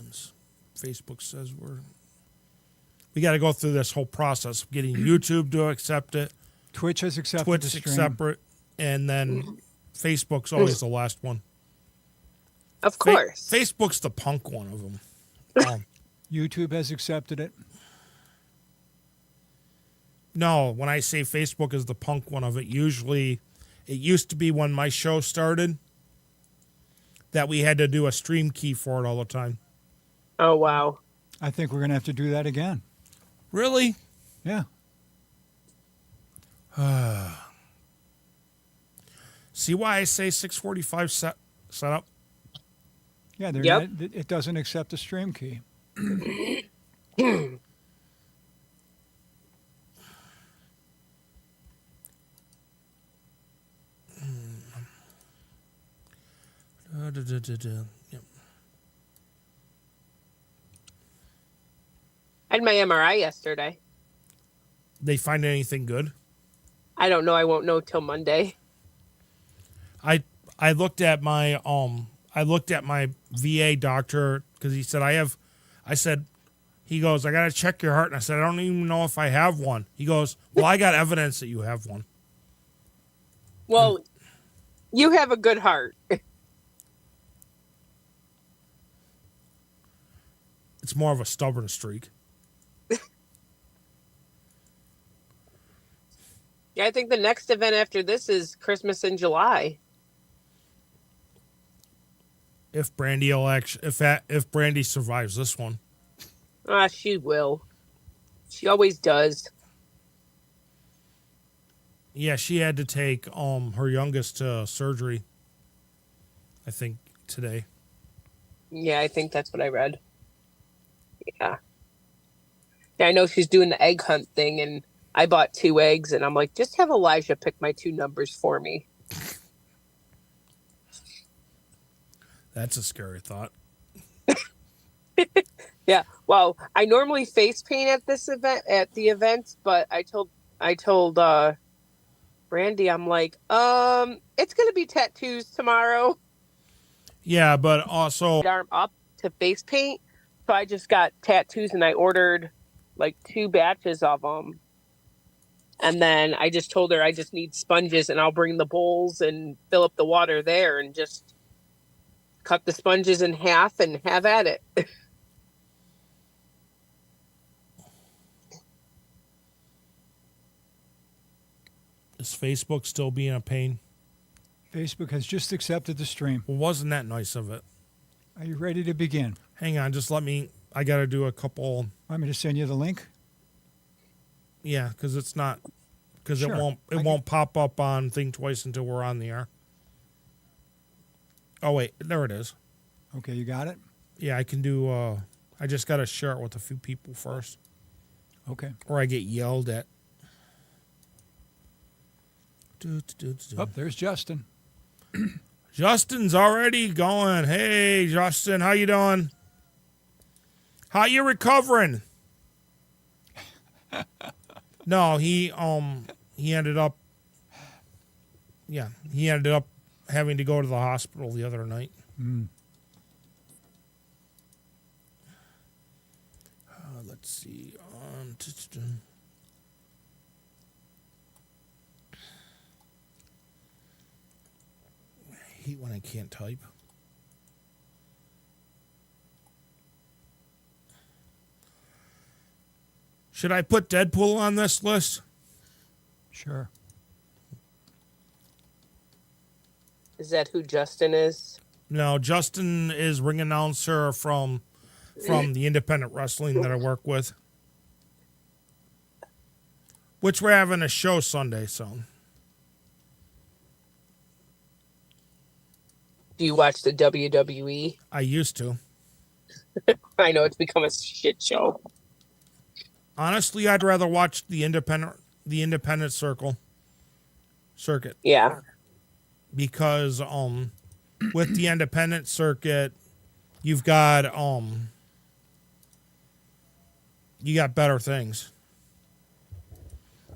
ones. Facebook says we got to go through this whole process of getting YouTube to accept it. Twitch has accepted Twitch the stream. separate, and then Facebook's always the last one. Of course. Facebook's the punk one of them. YouTube has accepted it. No, when I say Facebook is the punk one of it, usually it used to be when my show started that we had to do a stream key for it all the time. Oh, wow. I think we're going to have to do that again. Really? Yeah. See why I say 645 set up? Yeah, Yep. It doesn't accept the stream key. Yep. I had my MRI yesterday. They find anything good? I don't know. I won't know till Monday. I looked at my VA doctor because he said he goes, I gotta check your heart, and I said, I don't even know if I have one. He goes, well, I got evidence that you have one. Well, you have a good heart. It's more of a stubborn streak. Yeah, I think the next event after this is Christmas in July. If Brandy if Brandy survives this one. She will. She always does. Yeah, she had to take her youngest to surgery, I think, today. Yeah, I think that's what I read. Yeah. I know she's doing the egg hunt thing, and I bought 2 eggs, and I'm like, just have Elijah pick my 2 numbers for me. That's a scary thought. Yeah. Well, I normally face paint at the event, but I told Brandy, I'm like, it's gonna be tattoos tomorrow. Yeah, but also Arm up to face paint, so I just got tattoos, and I ordered like 2 batches of them. And then I just told her I just need sponges, and I'll bring the bowls and fill up the water there, and just cut the sponges in half and have at it. Is Facebook still being a pain? Facebook has just accepted the stream. Well, wasn't that nice of it? Are you ready to begin? Hang on, just I got to do a couple. Want me to send you the link? Yeah, because it Sure. won't pop up on Think Twice until we're on the air. Oh, wait, there it is. Okay, you got it? Yeah, I can do, I just got to share it with a few people first. Okay. Or I get yelled at. Oh, there's Justin. Justin's already going. Hey, Justin, how you doing? How you recovering? No, he ended up having to go to the hospital the other night. Let's see. I hate when I can't type. Should I put Deadpool on this list? Sure. Is that who Justin is? No, Justin is ring announcer from the independent wrestling that I work with. Which we're having a show Sunday, so. Do you watch the WWE? I used to. I know it's become a shit show. Honestly, I'd rather watch the independent circuit. Yeah. Because with the independent circuit, you got better things.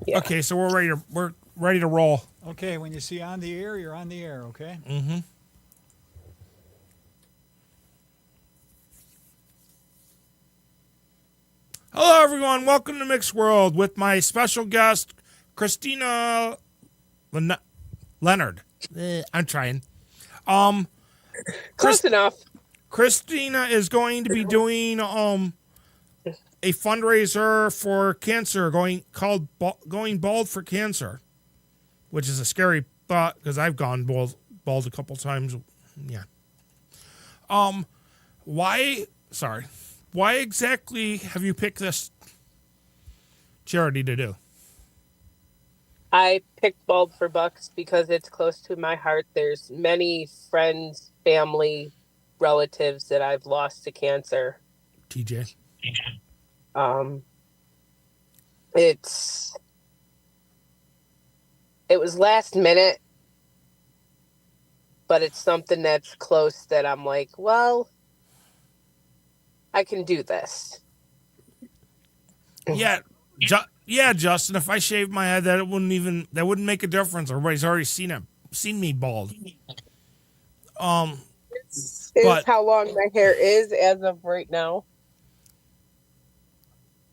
Yeah. Okay, so we're ready to roll. Okay, when you see on the air, you're on the air, okay? Mm-hmm. Hello, everyone. Welcome to Mick's World with my special guest, Kristina Leonard. I'm trying. Close enough. Kristina is going to be doing a fundraiser for cancer, going bald for cancer, which is a scary thought because I've gone bald a couple times. Yeah. Why exactly have you picked this charity to do? I picked Bald for Bucks because it's close to my heart. There's many friends, family, relatives that I've lost to cancer. TJ. It was last minute, but it's something that's close that I'm like, well, I can do this. Yeah, Justin. If I shaved my head, that wouldn't make a difference. Everybody's already seen me bald. Is but how long my hair is as of right now.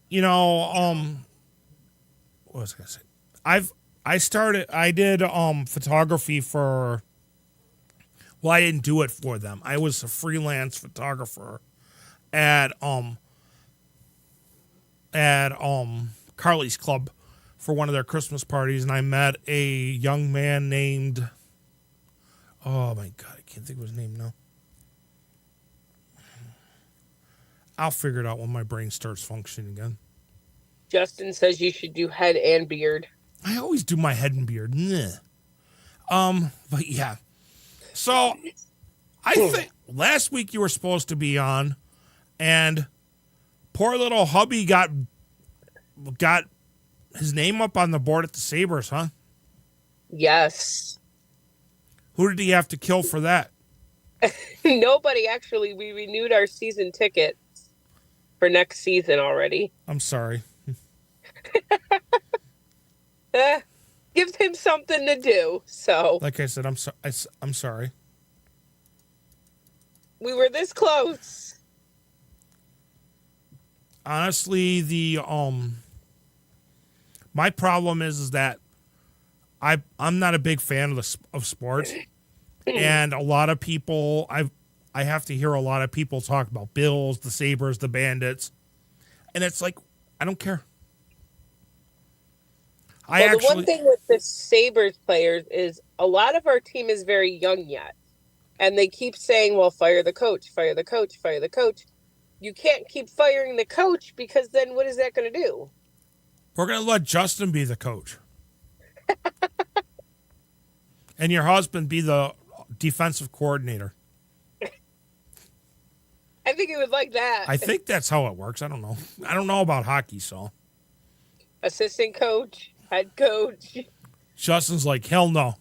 You know, what was I gonna say? I did photography for. Well, I didn't do it for them. I was a freelance photographer at Carly's Club for one of their Christmas parties, and I met a young man named, oh my God, I can't think of his name now. I'll figure it out when my brain starts functioning again. Justin says you should do head and beard. I always do my head and beard. But yeah. So I think last week you were supposed to be on, and poor little hubby got his name up on the board at the Sabres, huh? Yes. Who did he have to kill for that? Nobody, actually. We renewed our season tickets for next season already. I'm sorry. Gives him something to do. So, like I said, I'm sorry. We were this close. Honestly, my problem is that I'm not a big fan of sports, and a lot of people I have to hear a lot of people talk about Bills, the Sabres, the Bandits, and it's like I don't care. The one thing with the Sabres players is a lot of our team is very young yet. And they keep saying, well, fire the coach, fire the coach, fire the coach. You can't keep firing the coach because then what is that going to do? We're going to let Justin be the coach. And your husband be the defensive coordinator. I think he would like that. I think that's how it works. I don't know. I don't know about hockey, so. Assistant coach, head coach. Justin's like, hell no.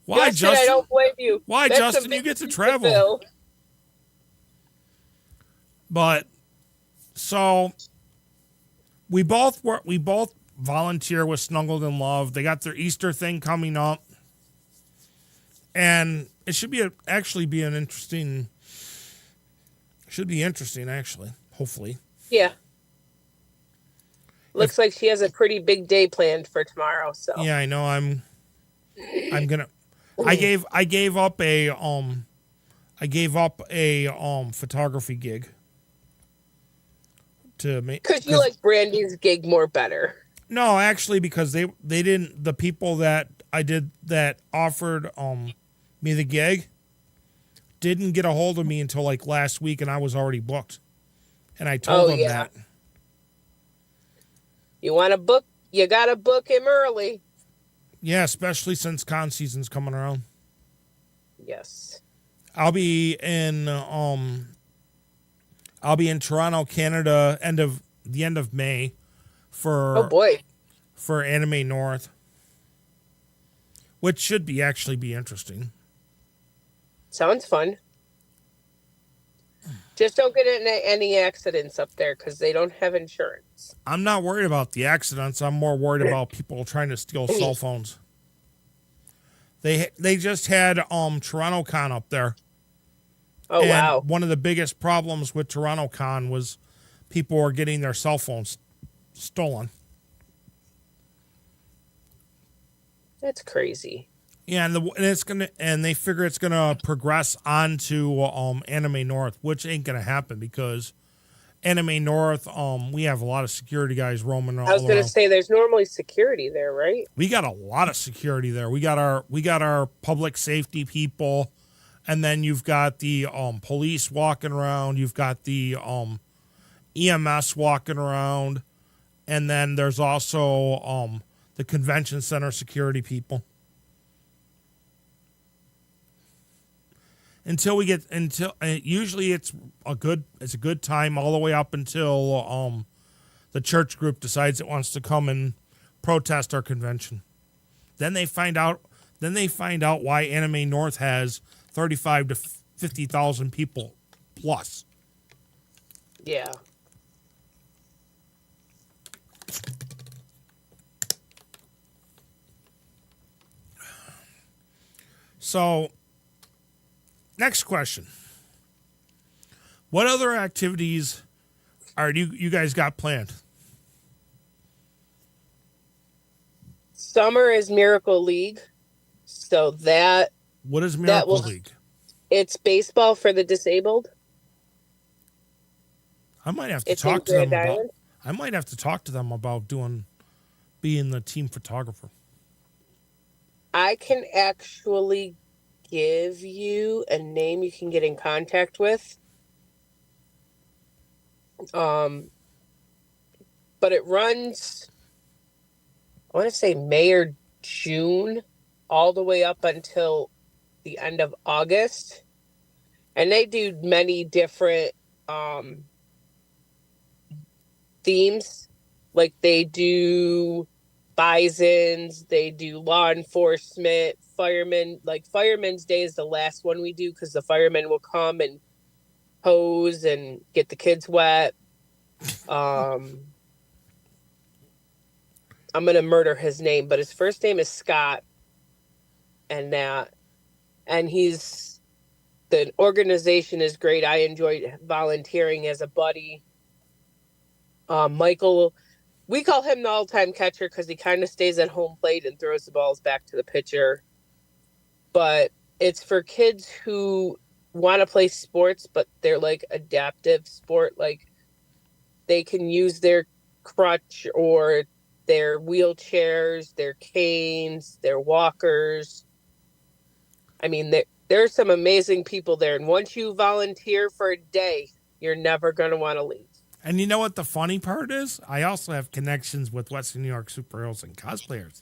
Why, Justin? I don't blame you. Why, That's Justin? You get to travel. But so we both volunteer with Snuggled in Love. They got their Easter thing coming up, and it should be interesting. Should be interesting, actually. Hopefully. Yeah. Looks like she has a pretty big day planned for tomorrow. So yeah, I know. I'm gonna. I gave up a photography gig to make because you like Brandy's gig more better. No, actually, because they didn't. The people that I did that offered me the gig didn't get a hold of me until like last week, and I was already booked. And I told them that. You want to book? You gotta book him early. Yeah, especially since con season's coming around. Yes. I'll be in Toronto, Canada, the end of May for for Anime North, which should be interesting. Sounds fun. Just don't get into any accidents up there because they don't have insurance. I'm not worried about the accidents. I'm more worried about people trying to steal cell phones. They just had Toronto Con up there. Oh, and wow. One of the biggest problems with Toronto Con was people are getting their cell phones stolen. That's crazy. Yeah, and they figure it's gonna progress on to Anime North, which ain't gonna happen because Anime North, we have a lot of security guys roaming all I was going to around. say there's normally security there, right? We got a lot of security there. We got our public safety people, and then you've got the police walking around. You've got the EMS walking around, and then there's also the convention center security people. Usually it's a good time all the way up until the church group decides it wants to come and protest our convention. Then they find out why Anime North has 35 to 50,000 people plus. Yeah. So, next question. What other activities are you guys got planned? Summer is Miracle League. So What is Miracle League? It's baseball for the disabled. I might have to It's talk in to them Grand about. Island. I might have to talk to them about being the team photographer. I can actually give you a name you can get in contact with. But it runs, I want to say May or June, all the way up until the end of August. And they do many different themes. Like they do bisons, they do law enforcement, firemen. Like Firemen's Day is the last one we do because the firemen will come and hose and get the kids wet. I'm gonna murder his name, but his first name is Scott, and the organization is great. I enjoyed volunteering as a buddy. Michael, we call him the all-time catcher because he kind of stays at home plate and throws the balls back to the pitcher. But it's for kids who want to play sports, but they're like adaptive sport. Like they can use their crutch or their wheelchairs, their canes, their walkers. I mean, there's some amazing people there. And once you volunteer for a day, you're never going to want to leave. And you know what the funny part is? I also have connections with Western New York superheroes and cosplayers.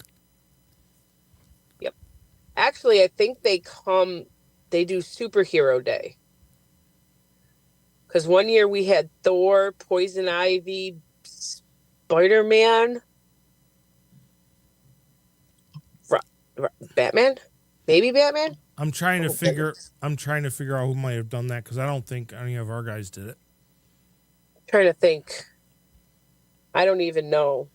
Yep. Actually, I think they do Superhero Day. Because one year we had Thor, Poison Ivy, Spider-Man, Batman? Maybe Batman? I'm trying to figure out who might have done that because I don't think any of our guys did it. Trying to think. I don't even know.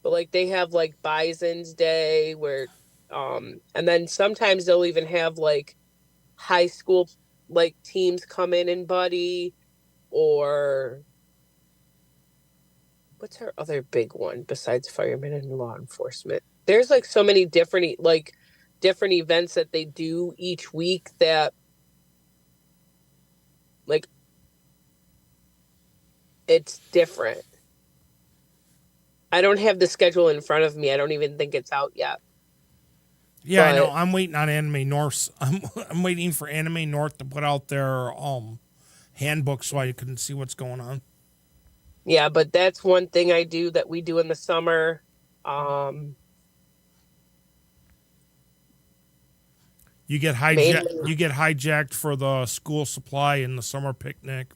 But like they have like Bison's Day where and then sometimes they'll even have like high school like teams come in and buddy, or what's our other big one besides firemen and law enforcement? There's like so many different events that they do each week that like it's different. I don't have the schedule in front of me. I don't even think it's out yet. Yeah, I know. I'm waiting on Anime North. I'm waiting for Anime North to put out their handbook so I can see what's going on. Yeah, but that's one thing I do that we do in the summer. You get hijacked for the school supply and the summer picnic.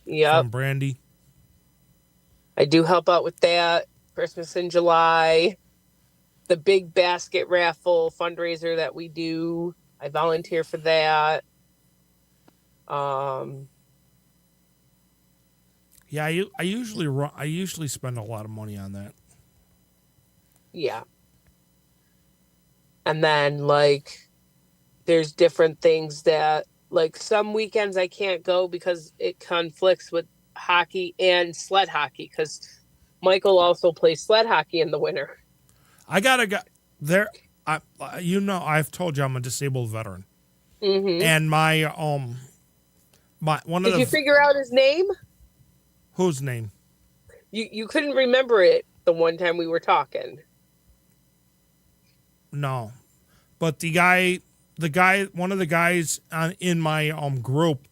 Yep. From Brandy. I do help out with that. Christmas in July. The big basket raffle fundraiser that we do. I volunteer for that. Yeah, I usually spend a lot of money on that. Yeah. And then like there's different things that like some weekends I can't go because it conflicts with hockey and sled hockey because Michael also plays sled hockey in the winter. I gotta go there. I've told you I'm a disabled veteran, and my one of Did you figure out his name? Whose name? You couldn't remember it the one time we were talking. No, but the guy, one of the guys in my group,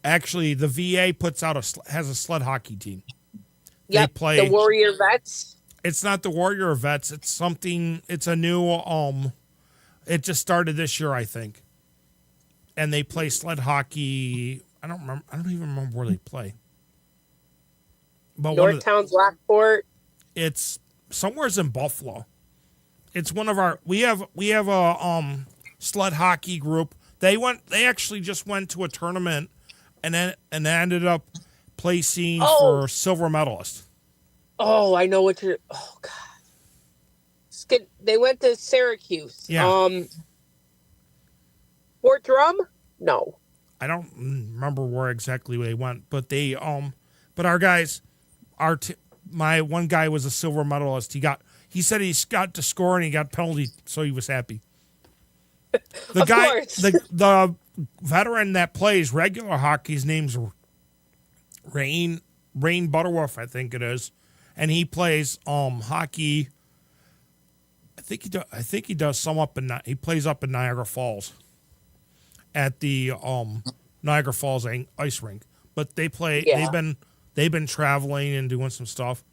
actually the VA has a sled hockey team. Yep, they play the Warrior Vets. It's not the Warrior Vets. It's something. It's a new. It just started this year, I think. And they play sled hockey. I don't remember. I don't even remember where they play. But Northtown, Lockport. It's somewhere's in Buffalo. It's one of our. We have a sled hockey group. They actually just went to a tournament, and ended up placing for silver medalist. Oh, I know what you're. Oh God. They went to Syracuse. Yeah. Fort Drum? No. I don't remember where exactly they went, but they but our guys, my one guy was a silver medalist. He said he got to score and he got penalty, so he was happy. Of course. The veteran that plays regular hockey, his name's Rain Butterworth, I think it is, and he plays hockey. I think he does some he plays up in Niagara Falls at the Niagara Falls ice rink. But they play. Yeah. They've been traveling and doing some stuff,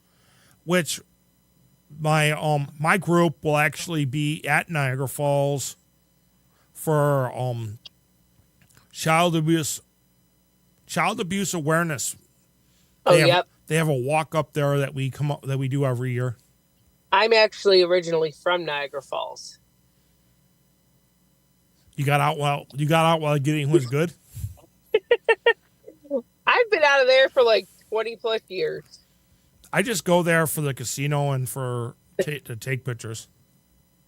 which my group will actually be at Niagara Falls for child abuse awareness. They have a walk up there that we do every year. I'm actually originally from Niagara Falls. You got out while getting was good. I've been out of there for like 20 plus years. I just go there for the casino and to take pictures.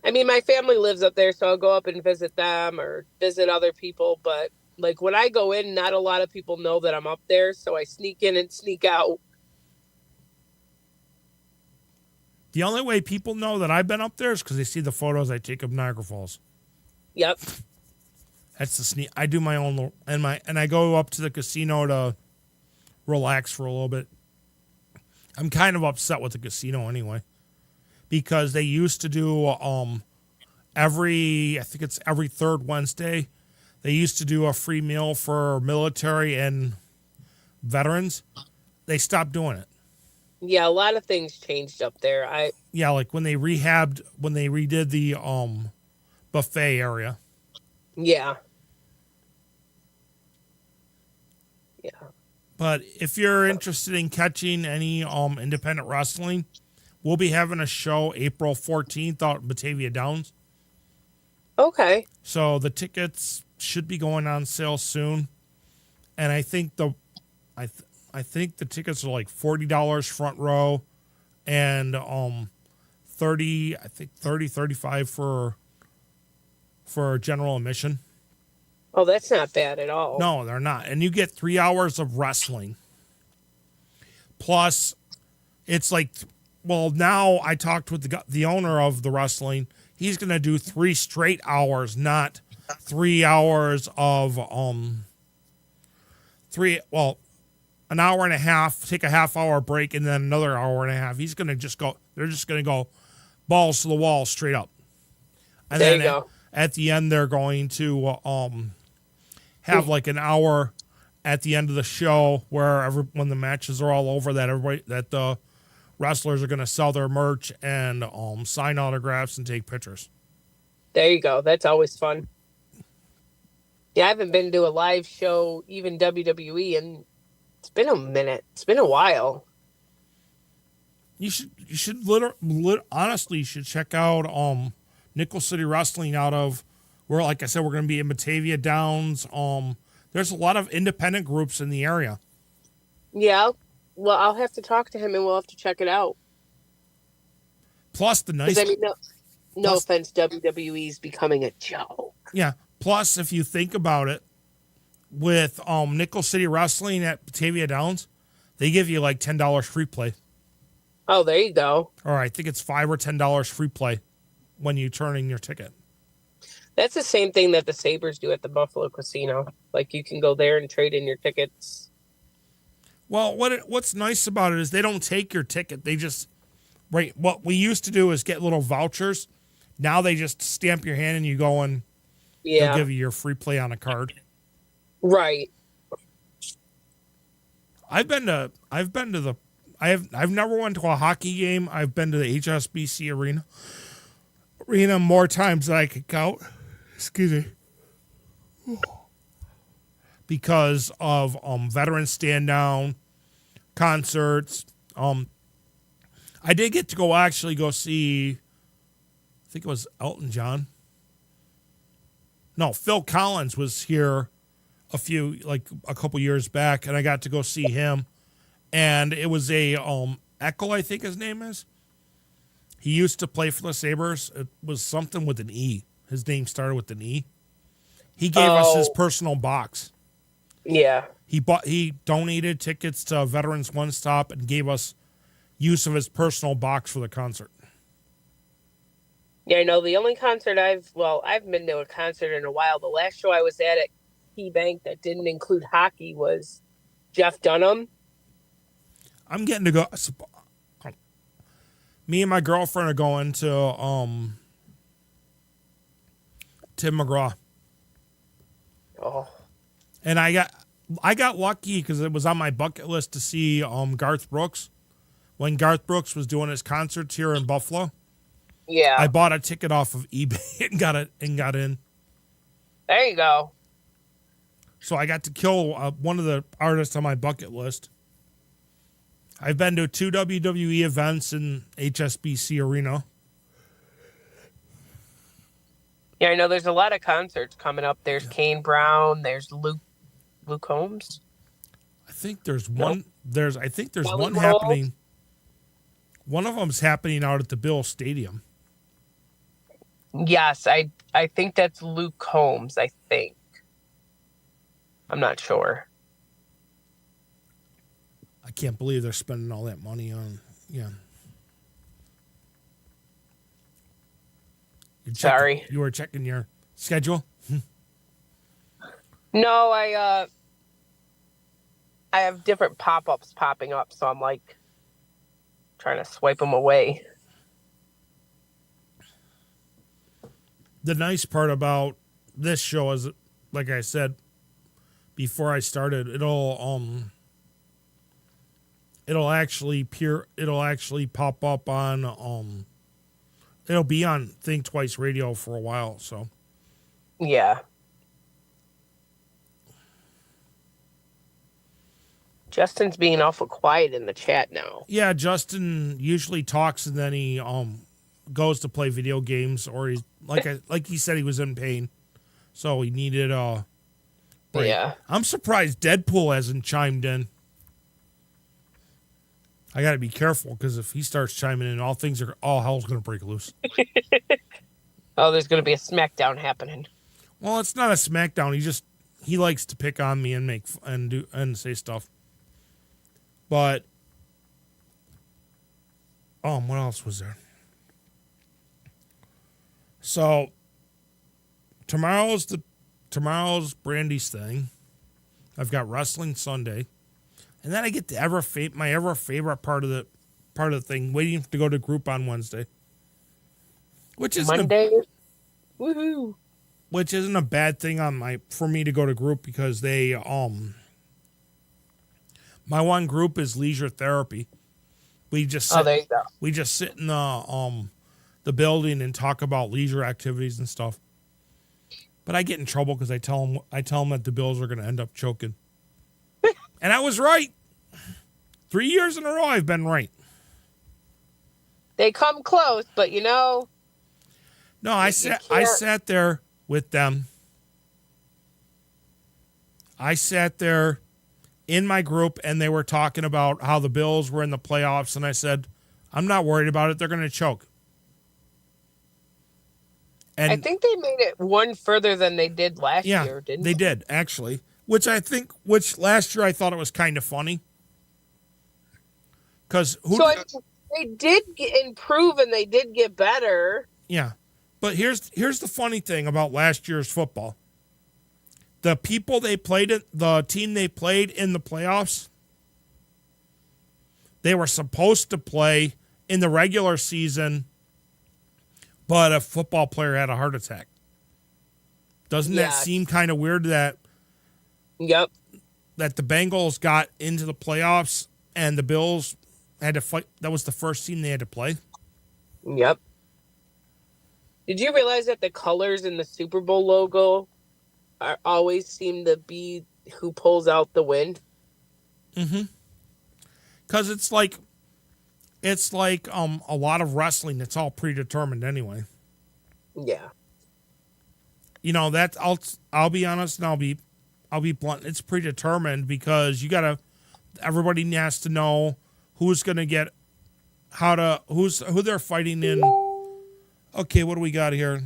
I mean, my family lives up there, so I'll go up and visit them or visit other people. But like when I go in, not a lot of people know that I'm up there, so I sneak in and sneak out. The only way people know that I've been up there is because they see the photos I take of Niagara Falls. Yep. That's the sneak. I do my own and I go up to the casino to relax for a little bit. I'm kind of upset with the casino anyway, because they used to do every third Wednesday, they used to do a free meal for military and veterans. They stopped doing it. Yeah, a lot of things changed up there. Like when they redid the buffet area. Yeah. Yeah. But if you're interested in catching any independent wrestling, we'll be having a show April 14th out in Batavia Downs. Okay. So the tickets should be going on sale soon, and I think the tickets are like $40 front row, and $35 for general admission. Oh, that's not bad at all. No, they're not. And you get 3 hours of wrestling. Plus, it's like, well, now I talked with the owner of the wrestling. He's going to do 3 straight hours, not 3 hours of an hour and a half, take a half hour break, and then another hour and a half. He's going to just go, they're just going to go balls to the wall straight up. And there then you go. At the end, they're going to have like an hour at the end of the show where when the matches are all over, that the wrestlers are going to sell their merch and sign autographs and take pictures. There you go. That's always fun. Yeah, I haven't been to a live show, even WWE, and it's been a minute. It's been a while. You should honestly you should check out Nickel City Wrestling out of where, like I said, we're going to be in Batavia Downs. There's a lot of independent groups in the area. Yeah. Well, I'll have to talk to him and we'll have to check it out. Plus the nice... I mean, no offense, WWE's becoming a joke. Yeah. Plus, if you think about it, with Nickel City Wrestling at Batavia Downs, They give you like $10 free play. Oh, there you go. Or I think it's $5 or $10 free play when you turn in your ticket. That's the same thing that the Sabres do at the Buffalo Casino. Like you can go there and trade in your tickets. Well, what's nice about it is they don't take your ticket. They just, right, what we used to do is get little vouchers. Now they just stamp your hand and you go and they'll give you your free play on a card. Right. I've never went to a hockey game. I've been to the HSBC arena more times than I could count. Excuse me. Because of veteran stand down concerts. I did get to go see, I think it was Elton John. No, Phil Collins was here a couple years back, and I got to go see him. And it was a Eckel, I think his name is. He used to play for the Sabres. It was something with an E. His name started with an E. He gave us his personal box. Yeah. He donated tickets to Veterans One Stop and gave us use of his personal box for the concert. Yeah, I know the only concert I've been to a concert in a while. The last show I was at Key Bank that didn't include hockey was Jeff Dunham. I'm getting to go. Me and my girlfriend are going to Tim McGraw. Oh. And I got lucky because it was on my bucket list to see Garth Brooks when Garth Brooks was doing his concerts here in Buffalo. Yeah. I bought a ticket off of eBay and got in. There you go. So I got to kill one of the artists on my bucket list. I've been to 2 WWE events in HSBC Arena. Yeah, I know there's a lot of concerts coming up. There's Kane Brown. There's Luke Combs. I think there's one. There's one Roll. happening. One of them's happening out at the Bill Stadium. Yes, I think that's Luke Combs. I think. I'm not sure. I can't believe they're spending all that money on. Yeah. Sorry. You were checking your schedule? No, I have different pop-ups popping up, so I'm like trying to swipe them away. The nice part about this show is, like I said before I started, it'll actually pop up on it'll be on Think Twice Radio for a while, so. Yeah. Justin's being awful quiet in the chat now. Yeah, Justin usually talks and then he goes to play video games, or he's like he said he was in pain, so he needed a break. Yeah. I'm surprised Deadpool hasn't chimed in. I got to be careful because if he starts chiming in, all hell's going to break loose. Oh, there's going to be a smackdown happening. Well, it's not a smackdown. He likes to pick on me and and say stuff. But what else was there? So tomorrow's Brandy's thing. I've got Wrestling Sunday. And then I get to my ever favorite part of the thing, waiting to go to group on Wednesday. Which is Monday. Woohoo. Which isn't a bad thing for me to go to group because they my one group is leisure therapy. We just sit, there you go. We just sit in the building and talk about leisure activities and stuff. But I get in trouble because I tell them that the Bills are going to end up choking. And I was right. 3 years in a row, I've been right. They come close, but No, I sat there with them. I sat there in my group, and they were talking about how the Bills were in the playoffs, and I said, I'm not worried about it. They're going to choke. And I think they made it one further than they did last year, didn't they? They did, actually. Which last year I thought it was kind of funny. Because So they did improve and they did get better. Yeah, but here's the funny thing about last year's football. The people they played it, the team they played in the playoffs, they were supposed to play in the regular season, but a football player had a heart attack. Doesn't that seem kind of weird that Yep. that the Bengals got into the playoffs and the Bills had to fight? That was the first team they had to play. Yep. Did you realize that the colors in the Super Bowl logo always seem to be who pulls out the win? Mm-hmm. Because it's like a lot of wrestling. It's all predetermined anyway. Yeah. You know that I'll be honest and I'll be blunt. It's predetermined because everybody has to know who's gonna get who they're fighting in. Okay, what do we got here?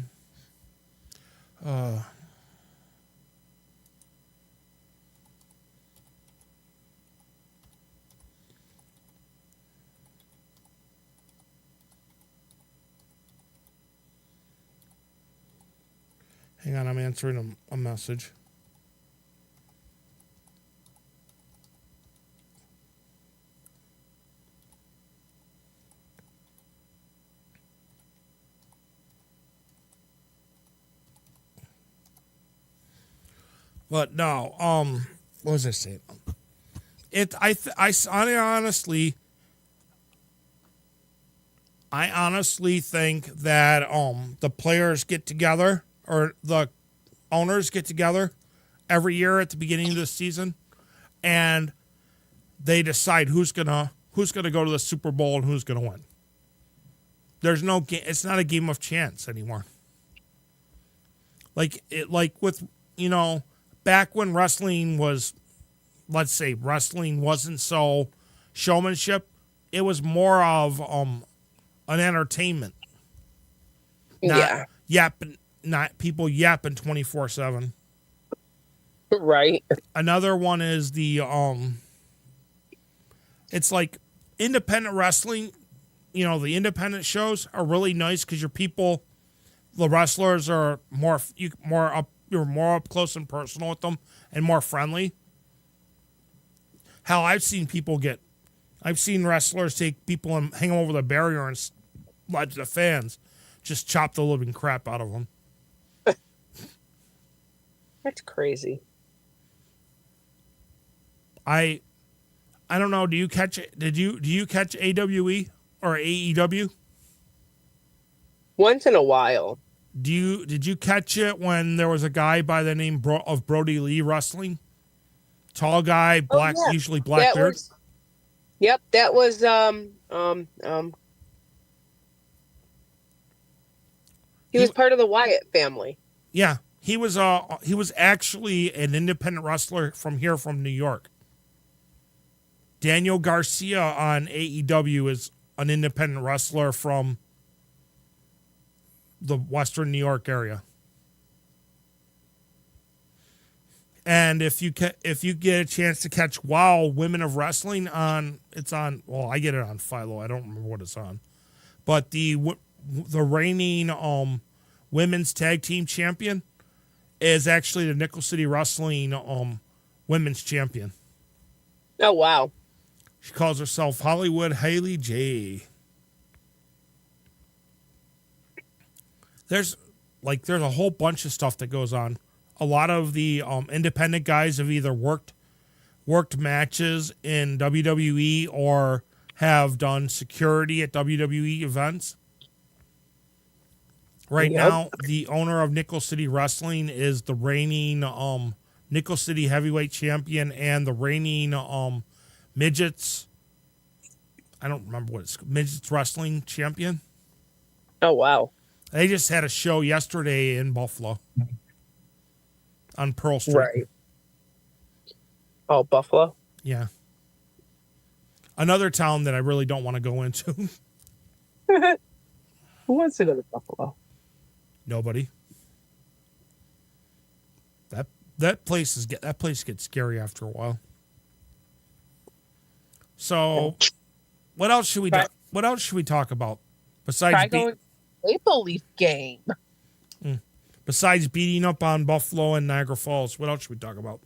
Hang on, I'm answering a message. But no, what was I saying? I honestly think that the players get together or the owners get together every year at the beginning of the season, and they decide who's gonna go to the Super Bowl and who's gonna win. There's no game. It's not a game of chance anymore. Like with back when wrestling was, let's say wrestling wasn't so showmanship, it was more of an entertainment. Not people yapping 24/7. Right. Another one is the it's like independent wrestling. The independent shows are really nice because the wrestlers are you're more up close and personal with them and more friendly. Hell, I've seen wrestlers take people and hang them over the barrier and let the fans just chop the living crap out of them. That's crazy. I don't know. Do you catch AWE or AEW? Once in a while. Did you catch it when there was a guy by the name of Brody Lee wrestling? Tall guy, black, usually black beard. Yep, that was he was part of the Wyatt family. Yeah, he was actually an independent wrestler from New York. Daniel Garcia on AEW is an independent wrestler from the Western New York area. And if you get a chance to catch WOW Women of Wrestling I get it on Philo. I don't remember what it's on. But the reigning women's tag team champion is actually the Nickel City Wrestling women's champion. Oh, wow. She calls herself Hollywood Haley J. There's a whole bunch of stuff that goes on. A lot of the independent guys have either worked matches in WWE or have done security at WWE events. Right now, the owner of Nickel City Wrestling is the reigning Nickel City heavyweight champion and the reigning midgets. I don't remember what it's midgets wrestling champion. Oh, wow. They just had a show yesterday in Buffalo on Pearl Street. Right. Oh, Buffalo? Yeah. Another town that I really don't want to go into. Who wants to go to Buffalo? Nobody. That place gets scary after a while. So What else should we do? What else should we talk about besides Try going to the Maple Leaf game. besides beating up on Buffalo and Niagara Falls? What else should we talk about?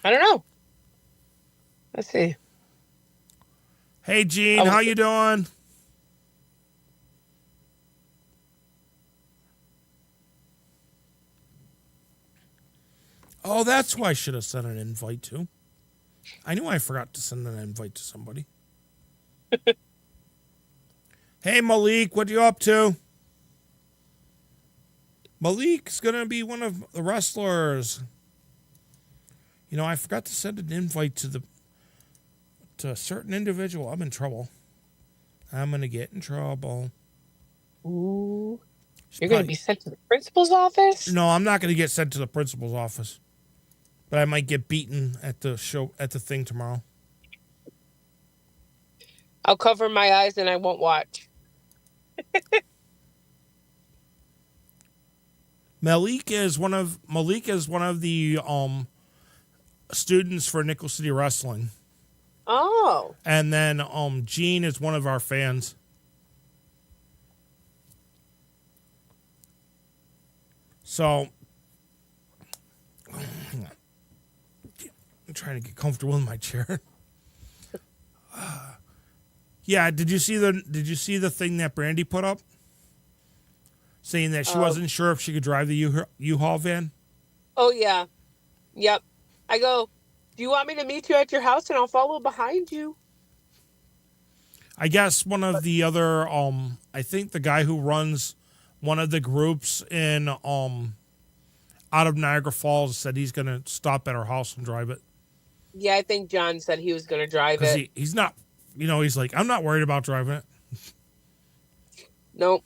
I don't know. Let's see. Hey, Gene, how you doing? Oh, that's who I should have sent an invite to. I knew I forgot to send an invite to somebody. Hey, Malik, what you up to? Malik's going to be one of the wrestlers. You know, I forgot to send an invite to a certain individual. I'm in trouble. I'm going to get in trouble. Ooh. You're going to be sent to the principal's office? No, I'm not going to get sent to the principal's office. But I might get beaten at the thing tomorrow. I'll cover my eyes and I won't watch. Malik is one of the students for Nickel City Wrestling. Oh. And then Gene is one of our fans. So hang on. I'm trying to get comfortable in my chair. Yeah, did you see the thing that Brandy put up? Saying that she wasn't sure if she could drive the U-Haul van? Oh, yeah. Yep. I go, do you want me to meet you at your house and I'll follow behind you? I guess one of the other, I think the guy who runs one of the groups in out of Niagara Falls said he's going to stop at her house and drive it. Yeah, I think John said he was going to drive it. He's not, he's like, I'm not worried about driving it. Nope.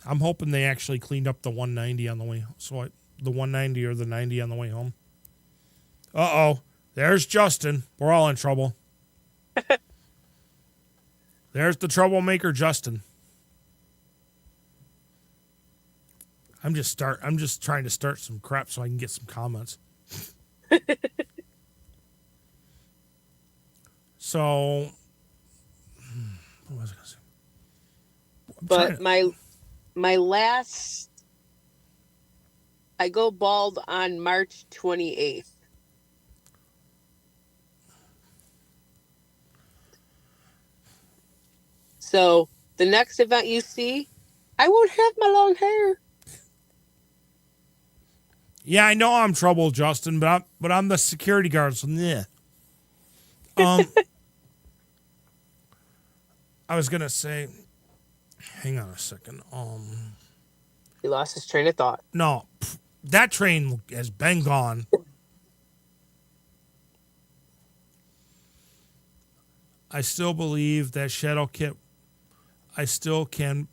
I'm hoping they actually cleaned up the 190 on the way. The 190 or the 90 on the way home. Uh-oh. There's Justin. We're all in trouble. There's the troublemaker, Justin. I'm just trying to start some crap so I can get some comments. So, what was I going to say? My last, I go bald on March 28th. So the next event you see, I won't have my long hair. Yeah, I know I'm trouble, Justin, but I'm the security guard, so yeah. I was gonna say, hang on a second. He lost his train of thought. No, that train has been gone. I still believe that Shadowcat. I still can't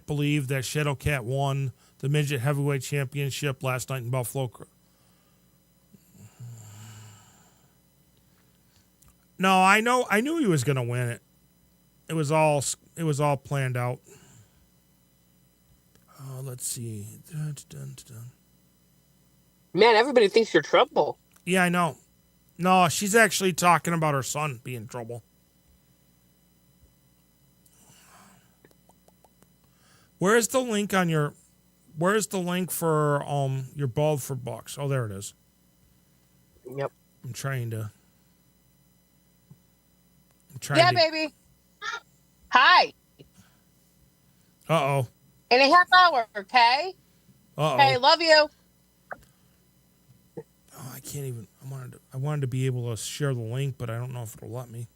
believe that Shadowcat won the midget heavyweight championship last night in Buffalo. No, I knew he was going to win it. It was all planned out. Let's see. Man, everybody thinks you're trouble. Yeah, I know. No, she's actually talking about her son being in trouble. Where's the link for your bald for bucks? Oh, there it is. Yep. I'm trying to. Baby. Hi. Uh-oh. In a half hour, okay? Uh-oh. Hey, love you. Oh, I can't even. I wanted to be able to share the link, but I don't know if it'll let me.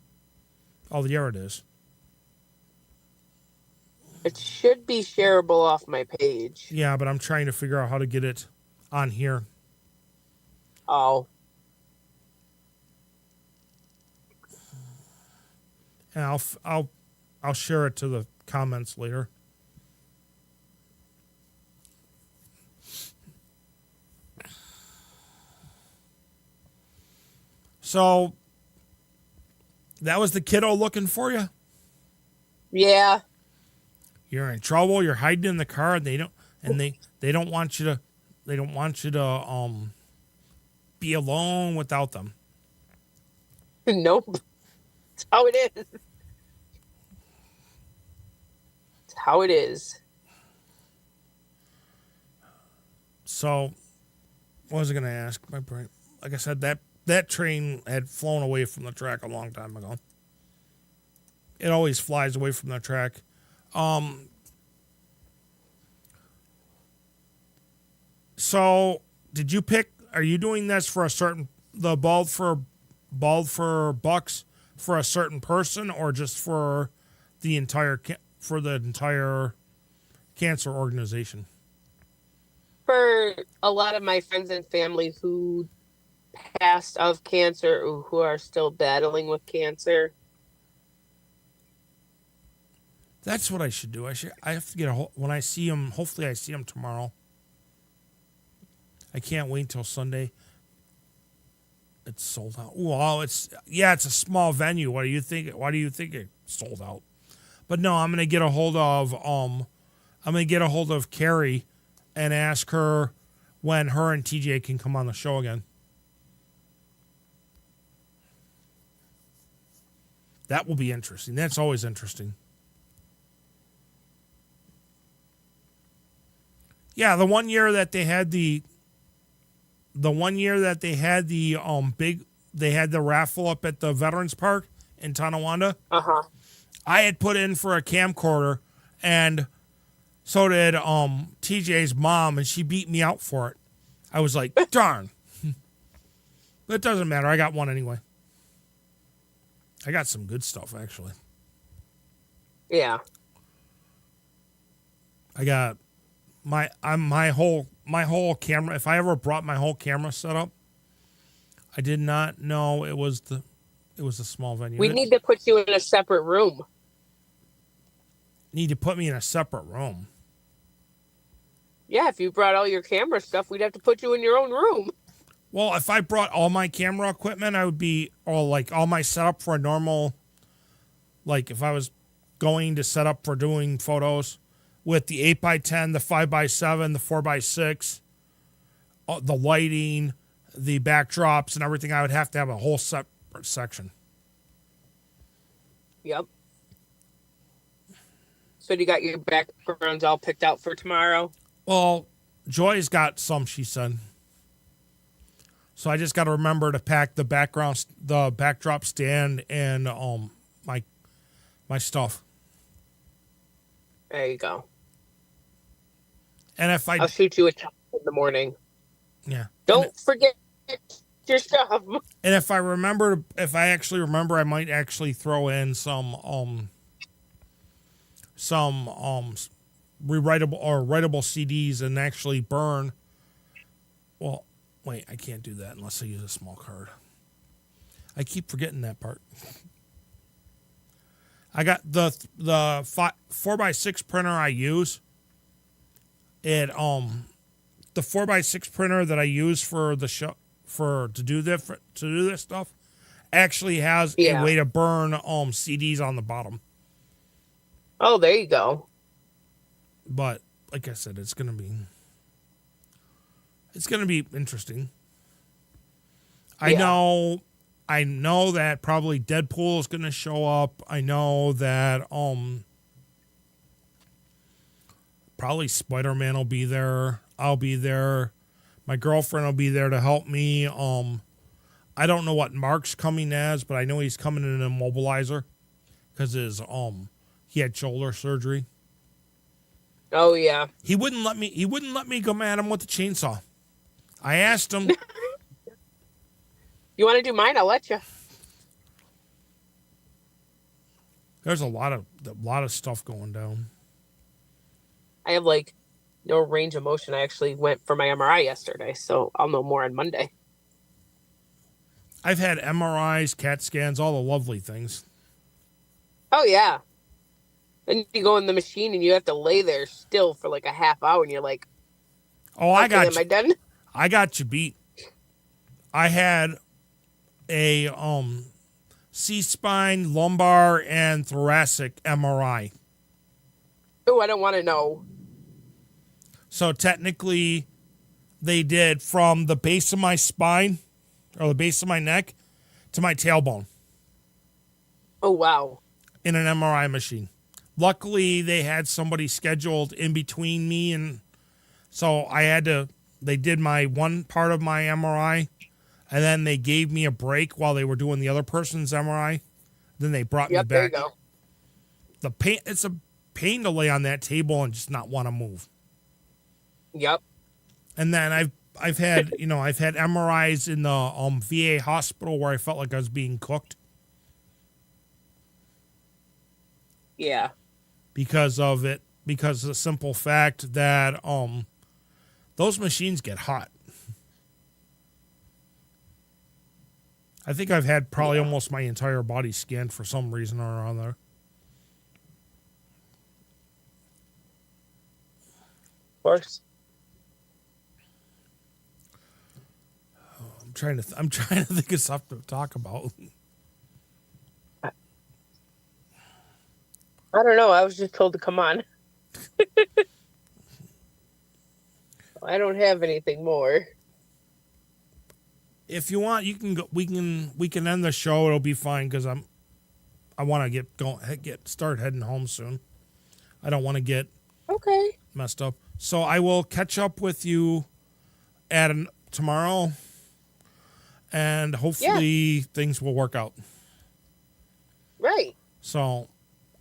Oh, there it is. It should be shareable off my page. Yeah, but I'm trying to figure out how to get it on here. Oh. And I'll share it to the comments later. So that was the kiddo looking for you? Yeah. You're in trouble, you're hiding in the car, and they don't want you to be alone without them. Nope. It's how it is. It's how it is. So, what was I going to ask? My brain, like I said, that train had flown away from the track a long time ago. It always flies away from the track. So, did you pick? Are you doing this for a certain bald for bucks for a certain person, or just for the entire cancer organization? For a lot of my friends and family who passed of cancer or who are still battling with cancer. That's what I should do. I have to get when I see him. Hopefully, I see him tomorrow. I can't wait until Sunday. It's sold out. Well, it's a small venue. What do you think? Why do you think it sold out? But no, I'm gonna get a hold of Carrie and ask her when her and TJ can come on the show again. That will be interesting. That's always interesting. Yeah, the one year that they had the raffle up at the Veterans Park in Tonawanda. I had put in for a camcorder, and so did TJ's mom, and she beat me out for it. I was like, darn. It doesn't matter. I got one anyway. I got some good stuff, actually. Yeah. I got my whole camera. If I ever brought my whole camera set up, I did not know it was a small venue. We need to put you in a separate room. Need to put me in a separate room. Yeah, if you brought all your camera stuff, we'd have to put you in your own room. Well, if I brought all my camera equipment, I would be all my setup for a normal, like if I was going to set up for doing photos with the 8x10, the 5x7, the 4x6, the lighting, the backdrops and everything, I would have to have a whole separate section. Yep. So you got your backgrounds all picked out for tomorrow? Well, Joy's got some, she said. So I just got to remember to pack the backdrop stand, and my stuff. There you go. And if I'll shoot you a text in the morning. Yeah. Don't forget your stuff. And if I actually remember, I might actually throw in some rewritable or writable CDs and actually burn. Well, wait, I can't do that unless I use a small card. I keep forgetting that part. I got the 4x6 printer I use. The 4x6 printer that I use for the show to do this stuff actually has a way to burn CDs on the bottom. Oh, there you go. But like I said, it's gonna be interesting. I know that probably Deadpool is gonna show up. I know that probably Spider-Man will be there. I'll be there. My girlfriend will be there to help me. I don't know what Mark's coming as, but I know he's coming in an immobilizer because he had shoulder surgery. Oh yeah. He wouldn't let me come at him with the chainsaw. I asked him. You want to do mine? I'll let you. There's a lot of stuff going down. I have no range of motion. I actually went for my MRI yesterday, so I'll know more on Monday. I've had MRIs, CAT scans, all the lovely things. Oh yeah. Then you go in the machine and you have to lay there still for a half hour, and you're like, "Oh, I got you. Am I done?" I got you beat. I had a C-spine, lumbar, and thoracic MRI. Oh, I don't want to know. So technically, they did from the base of my spine or the base of my neck to my tailbone Oh wow. in an MRI machine. Luckily, they had somebody scheduled in between me, and so they did my one part of my MRI, and then they gave me a break while they were doing the other person's MRI. Then they brought me Yep, there you back. go. The pain, it's a pain to lay on that table and just not want to move. Yep. And then I've had MRIs in the VA hospital where I felt like I was being cooked Yeah. because of the simple fact that those machines get hot. I think I've had probably almost my entire body scanned for some reason or other. Of course. I'm trying to think of something to talk about. I don't know. I was just told to come on. I don't have anything more. If you want, you can go. We can end the show. It'll be fine because I want to start heading home soon. I don't want to get Okay. messed up. So I will catch up with you tomorrow, and hopefully things will work out. Right. So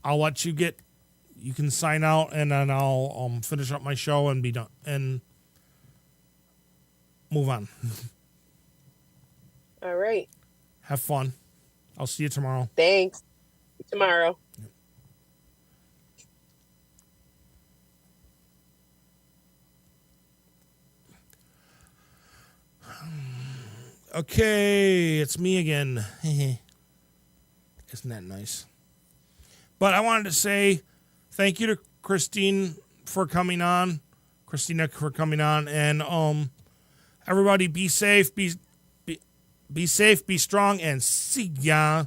I'll let you you can sign out, and then I'll finish up my show and be done and move on. All right. Have fun. I'll see you tomorrow. Thanks. Tomorrow. Okay, it's me again. Isn't that nice? But I wanted to say thank you to Kristina for coming on, and everybody be safe, be safe, be strong, and see ya.